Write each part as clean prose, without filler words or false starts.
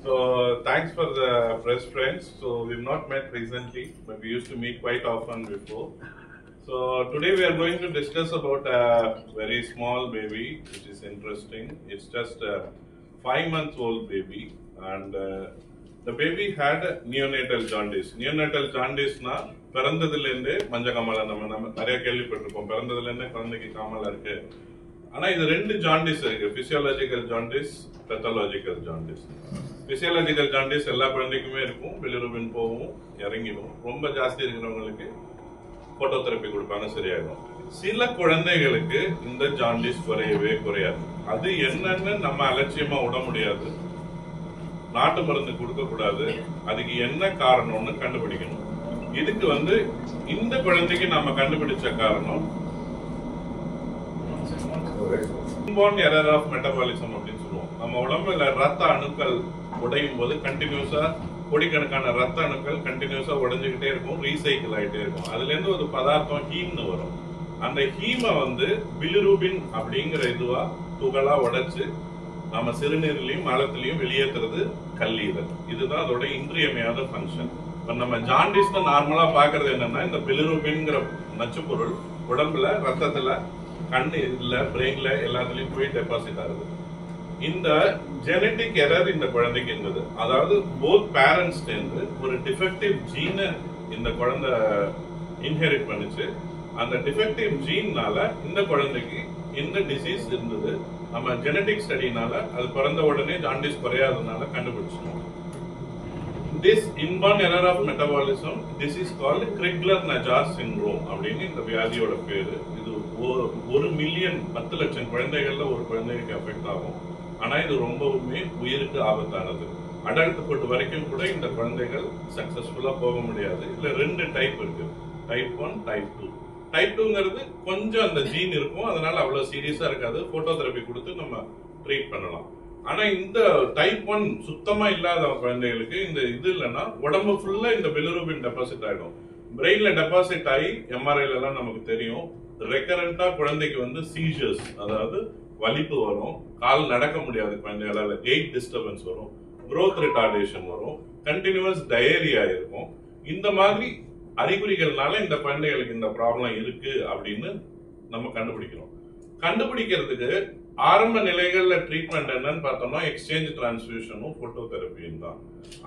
So thanks for the press friends. So we've not met recently, but we used to meet quite often before. So today we are going to discuss about a very small baby, which is interesting. It's just a 5-month-old baby, and the baby had neonatal jaundice. Neonatal jaundice na பிறந்ததிலிருந்தே மஞ்சள் காமாலை நம்ம நிறைய கேள்விப்பட்டிருப்போம். பிறந்ததிலிருந்தே குழந்தைக்கு காமாலை இருக்கு. ஆனா இது ரெண்டு ஜாண்டிஸ் இருக்கு, physiological jaundice, pathological jaundice. Physiological jaundice எல்லா குழந்தைக்குமே இருக்கும், பிலிருபின் போகும், இறங்கிடும். ரொம்ப ஜாஸ்தி இருக்கிறவங்களுக்கு போட்டோதெரப்பி கொடுப்பாங்க, சரியாயிடும். சில குழந்தைகளுக்கு இந்த ஜாண்டிஸ் குறையவே குறையாது. அது என்னன்னு நம்ம அலட்சியமா விட முடியாது, நாட்டு மருந்து கொடுக்க கூடாது. அதுக்கு என்ன காரணம்னு கண்டுபிடிக்கணும். இதுக்கு இந்த குழந்தைக்கு நாம கண்டுபிடிச்ச காரணம் இன்பார்ன் எரர் ஆஃப் மெட்டபாலிசம் அப்படின்னு சொல்லுவோம். நம்ம உடம்புல ரத்த அணுக்கள் உடையும் போது கண்டினியூஸா கோடிக்கணக்கான ரத்த அணுக்கள் கண்டினியூஸா உடைஞ்சுக்கிட்டே இருக்கும், ரீசைக்கிள் ஆகிட்டே இருக்கும். அதுல இருந்து ஒரு பதார்த்தம் ஹீம்னு வரும். அந்த ஹீமை பிலிருபின் அப்படிங்கிற இதுவா துகளா உடைச்சு நம்ம சிறுநீர்லயும் மலத்திலையும் வெளியேற்றுறது கல்லீரல். இதுதான் அதோட இன்றியமையாத ஃபங்க்ஷன். இப்ப நம்ம ஜாண்டிஸ் நார்மலா பாக்குறது என்னன்னா, இந்த பிலிருபின்ங்கிற நச்சு பொருள் உடம்புல ரத்தத்துல கண்ணு இல்ல பிரெயின்ல எல்லாத்துலயும் போய் டெபாசிட் ஆகுது. இந்த ஜெனட்டிக் எரர் இந்த குழந்தைக்கு இருந்தது. அதாவது போத் பேரண்ட்ஸ் சேர்ந்து ஒரு டிஃபெக்டிவ் ஜீனை இந்த குழந்தை இன்ஹெரிட் பண்ணுச்சு. அந்த டிஃபெக்டிவ் ஜீன்னால இந்த குழந்தைக்கு இந்த டிசீஸ் இருந்தது. நம்ம ஜெனட்டிக் ஸ்டடினால அது பிறந்த உடனே ஜாண்டிஸ் குறையாதனால கண்டுபிடிச்சோம். This inborn error of metabolism, this is called Crigler-Najjar syndrome அப்படின்னு இந்த வியாதியோட பேரு. இது 1 மில்லியன் 10 லட்சம் குழந்தைகள்ல ஒரு குழந்தைக்கு அஃபெக்ட் ஆகும். ஆனா இது ரொம்பவுமே உயிருக்கு ஆபத்தானது. அடல்ட்ஹுட் வரைக்கும் கூட இந்த குழந்தைகள் சக்சஸ்ஃபுல்லா போக முடியாது. இதுல 2 டைப் இருக்கு, டைப் 1, டைப் 2. டைப் 2ங்கிறது கொஞ்சம் அந்த ஜீன் இருக்கும், அதனால அவ்வளவு சீரியஸா இருக்காது, போட்டோதெரப்பி கொடுத்து நம்ம ட்ரீட் பண்ணலாம். ஆனா இந்த டைப் 1 சுத்தமா இல்லாத குழந்தைகளுக்கு இந்த இது இல்லைன்னா உடம்பு ஃபுல்லா இந்த பிலிருபின் டெபாசிட் ஆயிடும். பிரெயின்ல டெபாசிட் ஆகி எம்ஆர்ஐல எல்லாம் நமக்கு தெரியும். ரெக்கரண்டா குழந்தைக்கு சீஜர்ஸ், அதாவது வலிப்பு வரும், கால் நடக்க முடியாது குழந்தைகளால, கெயிட் டிஸ்டர்பன்ஸ் வரும், growth retardation வரும், கண்டினியூஸ் டயரியா இருக்கும். இந்த மாதிரி அறிகுறிகள்னால இந்த குழந்தைகளுக்கு இந்த ப்ராப்ளம் இருக்கு அப்படின்னு நம்ம கண்டுபிடிக்கிறோம். கண்டுபிடிக்கிறதுக்கு ஆரம்ப நிலைகள்ல ட்ரீட்மெண்ட் என்னன்னு பார்த்தோம்னா எக்ஸ்சேஞ்ச் டிரான்ஸ்ஃபியூஷனும் போட்டோதெரப்பியும் தான்.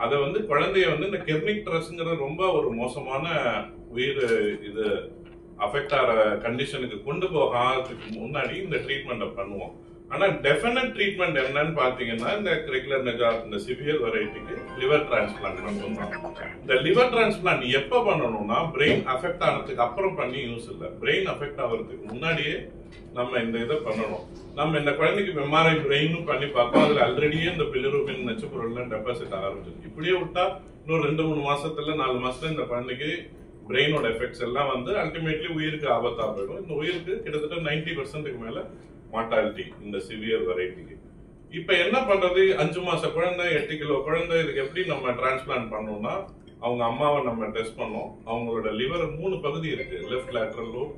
அதை குழந்தைய இந்த கெர்னிக் ட்ரஸ்ங்கிற ரொம்ப ஒரு மோசமான உயிர் இது அஃபெக்ட் ஆகிற கண்டிஷனுக்கு கொண்டு போகிறதுக்கு முன்னாடி இந்த ட்ரீட்மெண்ட்டை பண்ணுவோம். ஆனா டெஃபினட் ட்ரீட்மெண்ட் என்னன்னு பாத்தீங்கன்னா இந்த Crigler-Najjar இந்த சிவியர் வெரைட்டிக்கு லிவர் டிரான்ஸ்பிளான்ட் மட்டும்தான். இந்த லிவர் டிரான்ஸ்பிளான்ட் எப்ப பண்ணணும்னா பிரெயின் அஃபெக்ட் ஆனதுக்கு அப்புறம் பண்ணி யூஸ் இல்லை. பிரெயின் அஃபெக்ட் ஆகிறதுக்கு முன்னாடியே நம்ம இந்த இதை பண்ணணும். நம்ம இந்த குழந்தைக்கு எம்ஆர்ஐ பிரெயினும் பண்ணி பார்ப்போம். அதுல ஆல்ரெடியே இந்த பிலிருபின் நச்சு பொருள்லாம் டெபாசிட் ஆரம்பிச்சிருக்கு. இப்படியே விட்டா இன்னும் 2-3 மாசத்துல 4 மாசத்துல இந்த குழந்தைக்கு பிரெயினோட எஃபெக்ட்ஸ் எல்லாம் அல்டிமேட்லி உயிருக்கு ஆபத்தா போயிடும். இந்த உயிருக்கு கிட்டத்தட்ட 90% மேல மார்டாலிட்டி இந்த சிவியர் வெரைட்டிக்கு. இப்ப என்ன பண்றது? 5 மாச குழந்தை, 8 கிலோ குழந்தை, இதுக்கு எப்படி நம்ம டிரான்ஸ்பிளான்ட் பண்ணோம்னா, அவங்க அம்மாவை நம்ம டெஸ்ட் பண்ணோம். அவங்களோட லிவர் 3 பகுதி இருக்கு, left lateral lobe,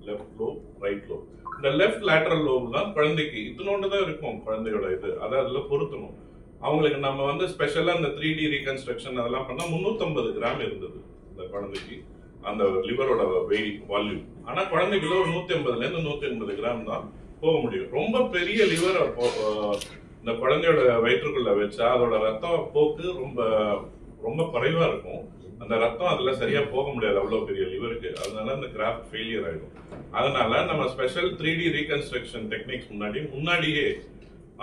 left lobe, right lobe. இந்த லெஃப்ட் லேட்டரல் லோப் தான் குழந்தைக்கு இத்தனோண்டு தான் இருக்கும் குழந்தையோட இது, அதை அதுல பொருத்தணும். அவங்களுக்கு நம்ம ஸ்பெஷலா இந்த 3D ரீகன்ஸ்ட்ரக்ஷன் அதெல்லாம் பண்ணா 350 கிராம் இருந்தது இந்த குழந்தைக்கு அந்த லிவரோட வெயிட் வால்யூம். ஆனா குழந்தைக்குள்ள ஒரு 150ல இருந்து 180 கிராம் தான் போக முடியும். ரொம்ப பெரிய லிவர் இந்த குழந்தையோட வயிற்றுக்குள்ள வச்சா அதோட ரத்த போக்கு ரொம்ப ரொம்ப குறைவா இருக்கும். அந்த ரத்தம் அதுல சரியா போக முடியாது அவ்வளவு பெரிய லிவருக்கு. அதனால இந்த கிராஃப்ட் ஃபெயிலியர் ஆயிடும். அதனால நம்ம ஸ்பெஷல் 3D ரீகன்ஸ்ட்ரக்ஷன் டெக்னிக்ஸ் முன்னாடியே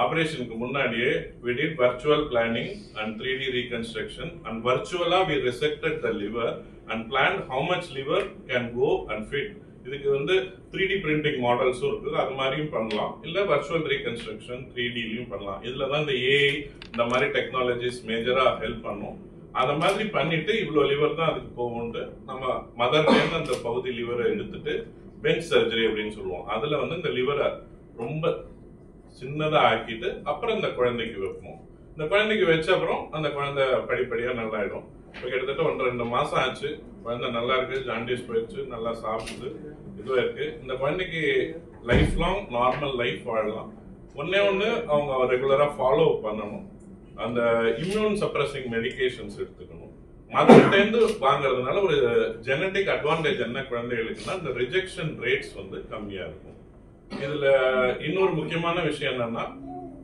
ஆபரேஷனுக்கு முன்னாடியே we did virtual planning and 3D reconstruction, and virtually we resected the liver and planned how much liver can go and fit. இதுக்கு 3D printing மாடல்ஸும் இருக்குது, அது மாதிரியும் பண்ணலாம். இல்ல வர்ச்சுவல் ரீகன்ஸ்ட்ரக்ஷன் 3Dலயும் பண்ணலாம். இதுலதான் இந்த ஏஐ இந்த மாதிரி டெக்னாலஜிஸ் மேஜரா ஹெல்ப் பண்ணும். அத மாதிரி பண்ணிட்டு இவ்வளவு லிவர் தான் அதுக்கு போகும்ட்டு நம்ம மதர்லேருந்து அந்த பகுதி லிவரை எடுத்துட்டு பெஞ்ச் சர்ஜரி அப்படின்னு சொல்லுவோம். அதுல இந்த லிவரை ரொம்ப சின்னதா ஆக்கிட்டு அப்புறம் இந்த குழந்தைக்கு வைப்போம். இந்த குழந்தைக்கு வச்ச அப்புறம் அந்த குழந்தை படிப்படியா நல்லாயிடும். இப்போ கிட்டத்தட்ட 1-2 மாசம் ஆச்சு, குழந்தை நல்லா இருக்கு, ஜாண்டிஸ் போயிடுச்சு, நல்லா சாப்பிடுது, இதுவா இருக்கு. இந்த குழந்தைக்கு லைஃப் லாங் நார்மல் லைஃப் வாழலாம். ஒண்ணு அவங்க ரெகுலரா ஃபாலோ பண்ணணும். அந்த இம்யூன் சப்ரஸிங் மெடிகேஷன்ஸ் எடுத்துக்கணும். அதுலேருந்து வாங்குறதுனால ஒரு ஜெனட்டிக் அட்வான்டேஜ் என்ன குழந்தைகளுக்குன்னா இந்த ரிஜெக்ஷன் ரேட்ஸ் வந்து கம்மியா இருக்கும். இதுல இன்னொரு முக்கியமான விஷயம் என்னன்னா,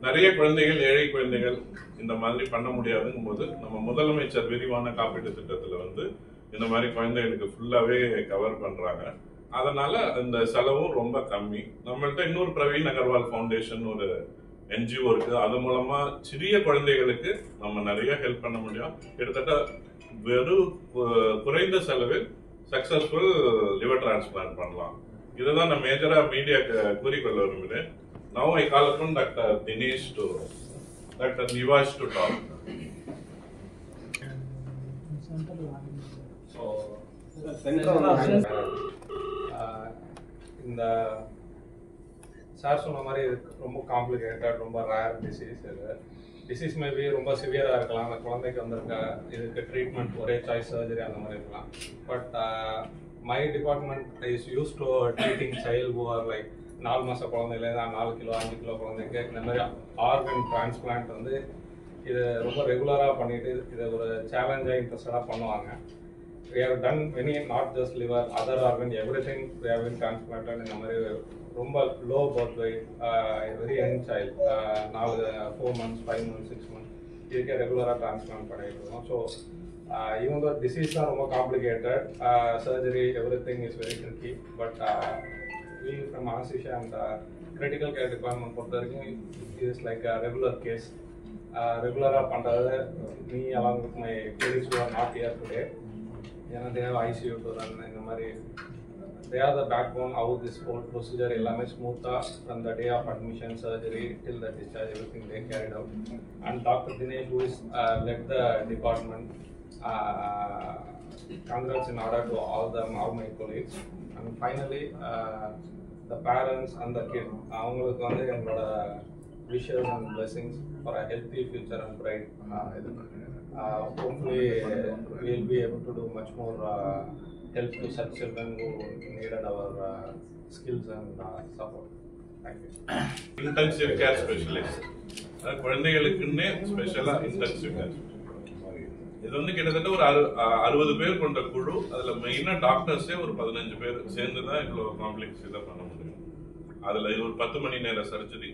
நிறைய குழந்தைகள், ஏழை குழந்தைகள் இந்த மாதிரி பண்ண முடியாதுங்கும் போது நம்ம முதலமைச்சர் விரிவான காப்பீட்டு திட்டத்துல வந்து இந்த மாதிரி குழந்தைகளுக்கு ஃபுல்லாவே கவர் பண்றாங்க. அதனால இந்த செலவும் ரொம்ப கம்மி. நம்மள்ட்ட இன்னொரு பிரவீன் அகர்வால் ஃபவுண்டேஷன் ஒரு NGO இருக்கு. அது மூலமா சிறிய குழந்தைகளுக்கு நம்ம நிறைய ஹெல்ப் பண்ண முடியும். கிட்டத்தட்ட வெறும் குறைந்த செலவில் சக்சஸ்ஃபுல் லிவர் டிரான்ஸ்பிளான்ட் பண்ணலாம். இதுதான் நான் மேஜரா மீடியாக்கு கூறிக்கொள்ள விரும்புகிறேன். Now I call upon Dr. Nivash to talk. So, இந்த சார் சொன்ன மாதிரி ரொம்ப காம்ப்ளிகேட்டட், ரொம்ப ரேர் டிசீஸ். இது டிசீஸ் மேபி ரொம்ப சிவியராக இருக்கலாம். அந்த குழந்தைக்கு வந்திருக்க இதுக்கு ட்ரீட்மெண்ட் ஒரே சாய்ஸ் சர்ஜரி அந்த மாதிரி இருக்கலாம். But my department is use to treating child who are like 4 மாத குழந்தையிலேருந்து 4 கிலோ 5 கிலோ குழந்தைக்கு இந்த மாதிரி ஆர்கன் டிரான்ஸ்பிளான்ட் வந்து இது ரொம்ப ரெகுலராக பண்ணிட்டு இதை ஒரு சேலஞ்சாக இன்ட்ரெஸ்டடாக பண்ணுவாங்க. We have done many, not just liver, other organ, everything we have been transplanted. இந்த மாதிரி ரொம்ப low birth weight, very young child, 4 months, 5 months, 6 months இதுக்கே ரெகுலராக டிரான்ஸ்பிளான்ட் பண்ணிட்டு இருக்கோம். So even though disease are ரொம்ப complicated, surgery, everything is very tricky, but we from anesthesia and critical care department பொறுத்த வரைக்கும் it is like a regular case. ரெகுலராக பண்ணுறது me along with my colleagues who are not here today. ஏன்னா they have ICU to run இந்த மாதிரி they are the backbone how this whole procedure எல்லாமே ஸ்மூத்தாக from the day of admission, surgery till the discharge, everything they carried out. And Dr. Dinesh, who is led the department, congrats in order to all my colleagues. And finally the parents and the kid, அவங்களுக்கு வந்து எங்களோட wishes and blessings for a healthy future and bright. Hopefully we will be able to do much more help to such children who needed our skills and support. Thank you. Intensive care specialist, குழந்தைகளுக்குன்னே ஸ்பெஷலா intensive care. இது வந்து கிட்டத்தட்ட ஒரு 60 பேர் கொண்ட குழு. அதுல மெயினா டாக்டர்ஸே ஒரு 15 பேர் சேர்ந்து தான் இவ்வளவு காம்ப்ளெக்ஸ் இதை பண்ண முடியும். அதுல இது ஒரு 10 மணி நேர சர்ஜரி.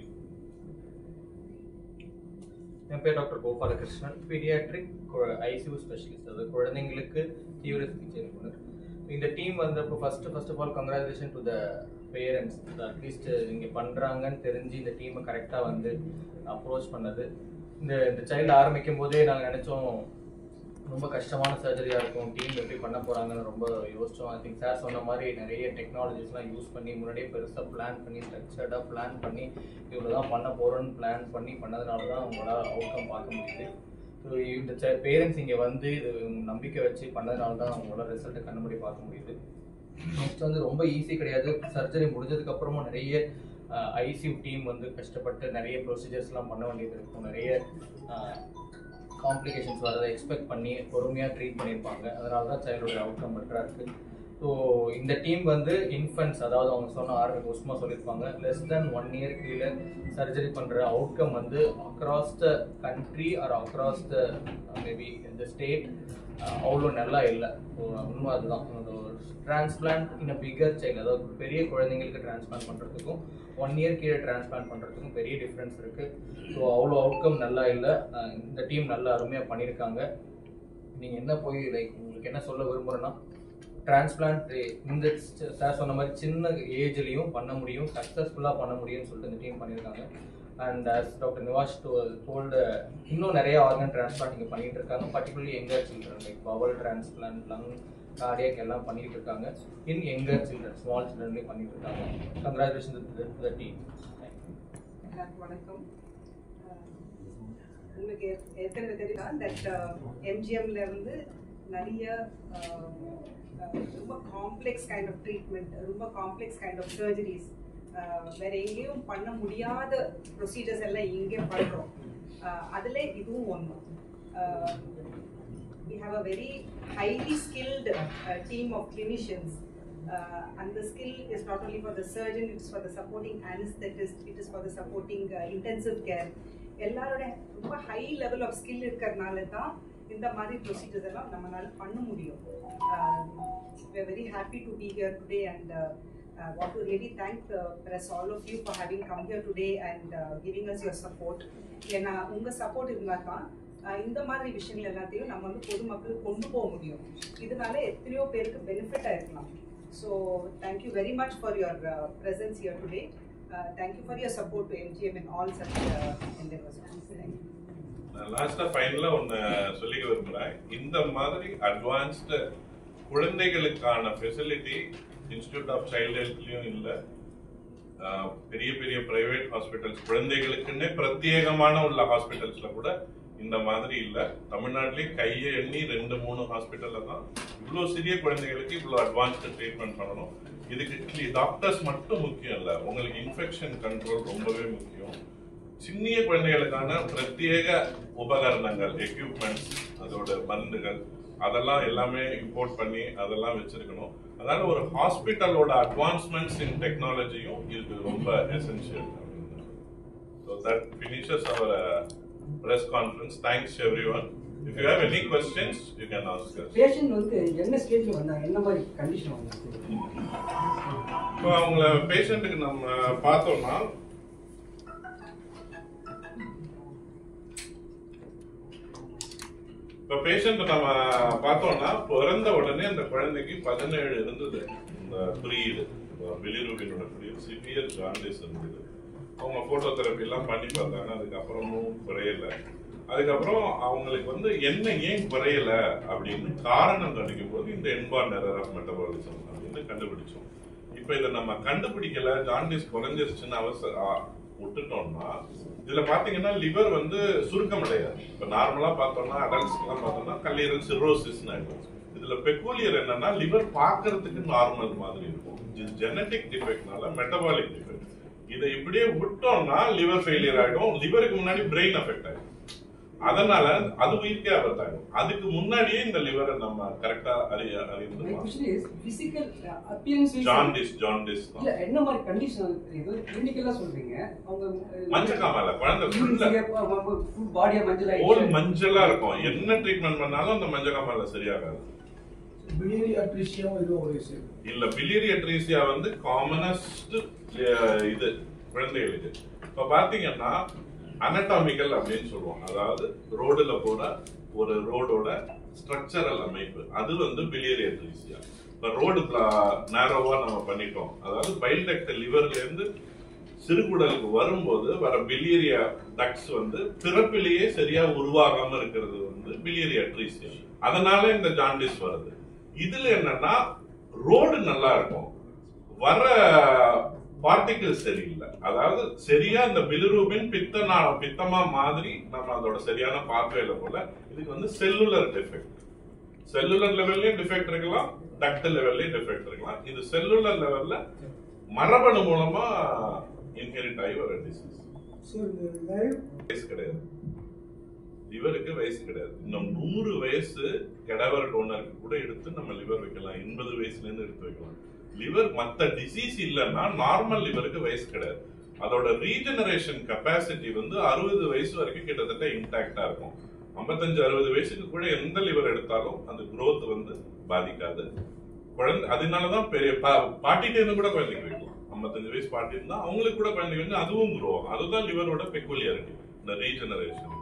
என் பேர் doctor Gopalakrishnan, pediatric ICU specialist. அது குழந்தைங்களுக்கு தீவிர சிகிச்சை நிபுணர். இந்த டீம் வந்து இப்போ first of all congratulation to the parents. At least இங்கே பண்ணுறாங்கன்னு தெரிஞ்சு இந்த டீமை கரெக்டாக வந்து அப்ரோச் பண்ணது. இந்த சைல்டு ஆரம்பிக்கும் போதே நாங்கள் நினச்சோம் ரொம்ப கஷ்டமான சர்ஜரியாக இருக்கும், டீம் எப்படி பண்ண போகிறாங்கன்னு ரொம்ப யோசித்தோம். ஐ திங்க் சார் சொன்ன மாதிரி நிறைய டெக்னாலஜிஸ்லாம் யூஸ் பண்ணி முன்னாடியே பெருசாக பிளான் பண்ணி ஸ்ட்ரக்சர்டாக பிளான் பண்ணி இவ்வளோ தான் பண்ண போகிறோன்னு பிளான் பண்ணதுனால தான் அவங்களால அவுட்கம் பார்க்க முடியுது. ஸோ இந்த பேரண்ட்ஸ் இங்கே வந்து இது நம்பிக்கை வச்சு பண்ணதுனால தான் அவங்களால ரிசல்ட்டை கண்டுபிடி பார்க்க முடியுது. நெக்ஸ்ட் வந்து ரொம்ப ஈஸி கிடையாது. சர்ஜரி முடிஞ்சதுக்கப்புறமும் நிறைய ICU டீம் வந்து கஷ்டப்பட்டு நிறைய ப்ரொசீஜர்ஸ்லாம் பண்ண வேண்டியது இருக்கும். நிறைய காம்ப்ளிகேஷன்ஸ் வரதை எக்ஸ்பெக்ட் பண்ணி பொறுமையாக ட்ரீட் பண்ணியிருப்பாங்க. அதனால தான் சைல்டோட அவுட்கம் பெட்டராக இருக்குது. ஸோ இந்த டீம் வந்து இன்ஃபென்ட்ஸ், அதாவது அவங்க சொன்ன வருஷமாக சொல்லியிருப்பாங்க, லெஸ் தென் 1 year கீழே சர்ஜரி பண்ணுற அவுட்கம் வந்து across the country or across the maybe இந்த ஸ்டேட் அவ்வளோ நல்லா இல்லை. உண்மை அதுதான். டிரான்ஸ்பிளான்ட் இன் பிகர் சைல்டு, அதாவது பெரிய குழந்தைங்களுக்கு டிரான்ஸ்பிளான்ட் பண்ணுறதுக்கும் 1 year கீழே டிரான்ஸ்பிளான்ட் பண்ணுறதுக்கும் பெரிய டிஃப்ரென்ஸ் இருக்குது. ஸோ அவ்வளோ அவுட்கம் நல்லா இல்லை. இந்த டீம் நல்லா அருமையாக பண்ணியிருக்காங்க. நீங்கள் என்ன போய் லைக் உங்களுக்கு என்ன சொல்ல விரும்புகிறேன்னா, டிரான்ஸ்பிளான்ட் இந்த சார் சொன்ன மாதிரி சின்ன ஏஜ்லேயும் பண்ண முடியும், சக்ஸஸ்ஃபுல்லாக பண்ண முடியும்னு சொல்லிட்டு இந்த டீம் பண்ணியிருக்காங்க. And as doctor Nivash told, இன்னும் நிறைய ஆர்கன் டிரான்ஸ்பிளான்ட் இங்கே பண்ணிட்டு இருக்காங்க. Particularly younger children, like bowel transplant, lung, cardiac எல்லாம் பண்ணிட்டு இருக்காங்க. இன் யங்கர் சில்ட்ரன், ஸ்மால் சில்ட்ரன்லேயும் பண்ணிட்டு இருக்காங்க. Congratulation to the team. வணக்கம். உங்களுக்கு ஏற்கனவே தெரியுதா தட் MGMல இருந்து நிறைய ரொம்ப காம்ப்ளெக்ஸ் கைண்ட் ஆஃப் ட்ரீட்மெண்ட், ரொம்ப காம்ப்ளெக்ஸ் கைண்ட் ஆஃப் சர்ஜரிஸ் வேற எங்கேயும் பண்ண முடியாத ப்ரொசீஜர்ஸ் எல்லாம் இங்கே பண்ணுறோம். அதில் இதுவும் ஒன்று. We have a very highly skilled team of clinicians, and the skill is not only for the surgeon, it is for the supporting anesthetist, it is for the supporting intensive care, எல்லாரோட ரொம்ப high level of skill இருக்கிறதுனால தான் இந்த மாதிரி procedures எல்லாம் நம்மளால பண்ண முடியும். We are very happy to be here today and want to really thank the press, all of you, for having come here today and giving us your support. ஏன்னா உங்க சப்போர்ட் இருந்தால் தான் இந்த மாதிரி விஷயங்கள் எல்லாத்தையும் நம்ம வந்து பொதுமக்களுக்கு கொண்டு போக முடியும். இதனால எத்தனையோ பேருக்கு பெனிஃபிட்டாக இருக்கலாம். So thank you very much for your presence here today. Thank you for your support to MGM in all such endeavors. Thank you. லாஸ்டா ஃபைனலா ஒன்னு சொல்லிக்க விரும்புறேன். இந்த மாதிரி அட்வான்ஸ்டு குழந்தைகளுக்கான ஃபெசிலிட்டி இன்ஸ்டிடியூட் ஆஃப் சைல்டு ஹெல்த்லயும் இல்ல, பெரிய பெரிய பிரைவேட் ஹாஸ்பிட்டல்ஸ் குழந்தைகளுக்குன்னே பிரத்யேகமான உள்ள ஹாஸ்பிட்டல்ஸ்ல கூட இந்த மாதிரி இல்ல. தமிழ்நாட்டிலே கையை எண்ணி 2-3 ஹாஸ்பிட்டல்ல தான் இவ்வளவு சிறிய குழந்தைகளுக்கு இவ்வளவு அட்வான்ஸ்டு ட்ரீட்மெண்ட் பண்ணணும். இதுக்கு டாக்டர்ஸ் மட்டும் முக்கியம் இல்ல, உங்களுக்கு இன்ஃபெக்ஷன் கண்ட்ரோல் ரொம்பவே முக்கியம். சின்ன குழந்தைகளுக்கான பிரத்யேக உபகரணங்கள், எக்யூப்மெண்ட்ஸ், அதோட மருந்துகள் அதெல்லாம் எல்லாமே இம்போர்ட் பண்ணி அதெல்லாம் வச்சிருக்கணும். அதனால ஒரு ஹாஸ்பிட்டலோட அட்வான்ஸ்மெண்ட்ஸ் இன் டெக்னாலஜியும் இது ரொம்ப essential. So that finishes our press conference. Thanks everyone. If you have any questions, you can ask us. Patient வந்து என்ன ஸ்டேஜ்ல வந்தாங்க, என்ன மாதிரி கண்டிஷன் வந்தாங்க? இப்போ அவங்கள பேஷண்ட்டுக்கு நம்ம பார்த்தோம்னா இப்ப பேஷண்ட் நம்ம பார்த்தோம்னா பிறந்த உடனே அந்த குழந்தைக்கு 17 இருந்தது இந்த குறியீடு, பிலிரூபினோட குறியீடு, சிவியர் ஜாண்டிஸ் இருந்தது. அவங்க போட்டோதெரபி எல்லாம் பண்ணி பார்த்தாங்க, அதுக்கப்புறமும் குறையல. அதுக்கப்புறம் அவங்களுக்கு வந்து என்ன ஏன் குறையல அப்படின்னு காரணம் கணிக்கும் போது இந்த என்பார்ன் எரர் ஆஃப் மெட்டபாலிசம் அப்படின்னு கண்டுபிடிச்சோம். இப்ப இதை நம்ம கண்டுபிடிக்கல, ஜாண்டிஸ் குறைஞ்சிருச்சுன்னு விட்டுட்டோம்னா இதுல பாத்தீங்கன்னா லிவர் வந்து சுருக்கம் அடையாது. இப்ப நார்மலா பார்த்தோம்னா அடல்ட்ஸ் எல்லாம் பார்த்தோம்னா கல்லீரல் சிரோசிஸ் ஆயிடும். இதுல பெக்கூலியர் என்னன்னா லிவர் பாக்குறதுக்கு நார்மல் மாதிரி இருக்கும். ஜெனடிக் டிஃபெக்ட்னால மெட்டபாலிக் டிஃபெக்ட். இதை இப்படியே விட்டோம்னா லிவர் ஃபெயிலியர் ஆயிடும். லிவருக்கு முன்னாடி பிரெயின் அஃபெக்ட் ஆயிடும். அதனால அது உயிர்க்கே ஆபத்தாகும். அதுக்கு முன்னாடியே இந்த லிவரை நம்ம கரெக்டா அறிந்து ஜாண்டிஸ் இல்ல என்ன மாதிரி கண்டிஷன் இது கிளினிக்கலா சொல்றீங்க? அவங்க மஞ்சக்காமல குழந்தை பாடியா மஞ்சளா மஞ்சளா இருக்கும். என்ன ட்ரீட்மெண்ட் பண்ணாலும் அந்த மஞ்சக்காமல சரியாகாது. பிலியரி அட்ரீசியா இல்ல, பிலியரி அட்ரீசியா வந்து காமனஸ்ட் இது குழந்தைகளுக்கு. இப்ப பாத்தீங்கன்னா அனடாமிக்கல் அப்படின்னு சொல்லுவோம். அதாவது ரோடுல போற ஒரு ரோடோட ஸ்ட்ரக்சரல் அமைப்பு, அது வந்து பிலியரி அட்ரீசியா. இப்ப ரோடு நேரோவா நம்ம பண்ணிட்டோம். அதாவது பைல் டக்ட் லிவர்ல இருந்து சிறுகுடலுக்கு வரும்போது வர பிலியரியா டக்ட்ஸ் வந்து பிறப்பிலேயே சரியா உருவாகாம இருக்கிறது வந்து பிலியரி அட்ரீசியா. அதனால இந்த ஜாண்டிஸ் வருது. இதுல என்னன்னா ரோடு நல்லா இருக்கும், வர பார்ட்டிகிள் சரியில்லை. அதாவது சரியா இந்த பிலிரூபின் பித்தமா மாதிரி நம்ம அதோட சரியான பாத்வேல போல இதுக்கு வந்து செல்லுலர் டிஃபெக்ட். செல்லுலர் லெவல்லயும் டிஃபெக்ட் இருக்கலாம், டக்ட் லெவல்லயும் டிஃபெக்ட் இருக்கலாம். இது செல்லுலர் லெவல்ல மரபணு மூலமா இன்ஹெரிட் ஆகி வர டிசீஸ். வயசு கிடையாது, லிவருக்கு வயசு கிடையாது. இன்னும் 100 வயசு கெடவர் டோனருக்கு கூட எடுத்து நம்ம லிவர் வைக்கலாம். 80 வயசுல இருந்து எடுத்து வைக்கலாம். லிவர் மத்த டிசீஸ் இல்லைன்னா நார்மல் லிவருக்கு வயசு கிடையாது. அதோட ரீஜெனரேஷன் கெப்பாசிட்டி வந்து 60 வயசு வரைக்கும் கிட்டத்தட்ட இன்டாக்டா இருக்கும். 55-60 வயசுக்கு கூட எந்த லிவர் எடுத்தாலும் அந்த குரோத் வந்து பாதிக்காது. குழந்தை அதனாலதான் பெரிய பாட்டிட்டு இருந்து கூட குழந்தைக்கு வைக்கலாம். 55 வயசு பாட்டி இருந்தா அவங்களுக்கு கூட குழந்தைக்கு வந்து அதுவும் குரோ ஆகும். அதுதான் லிவரோட பெக்குலியாரிட்டி, இந்த ரீஜெனரேஷன்.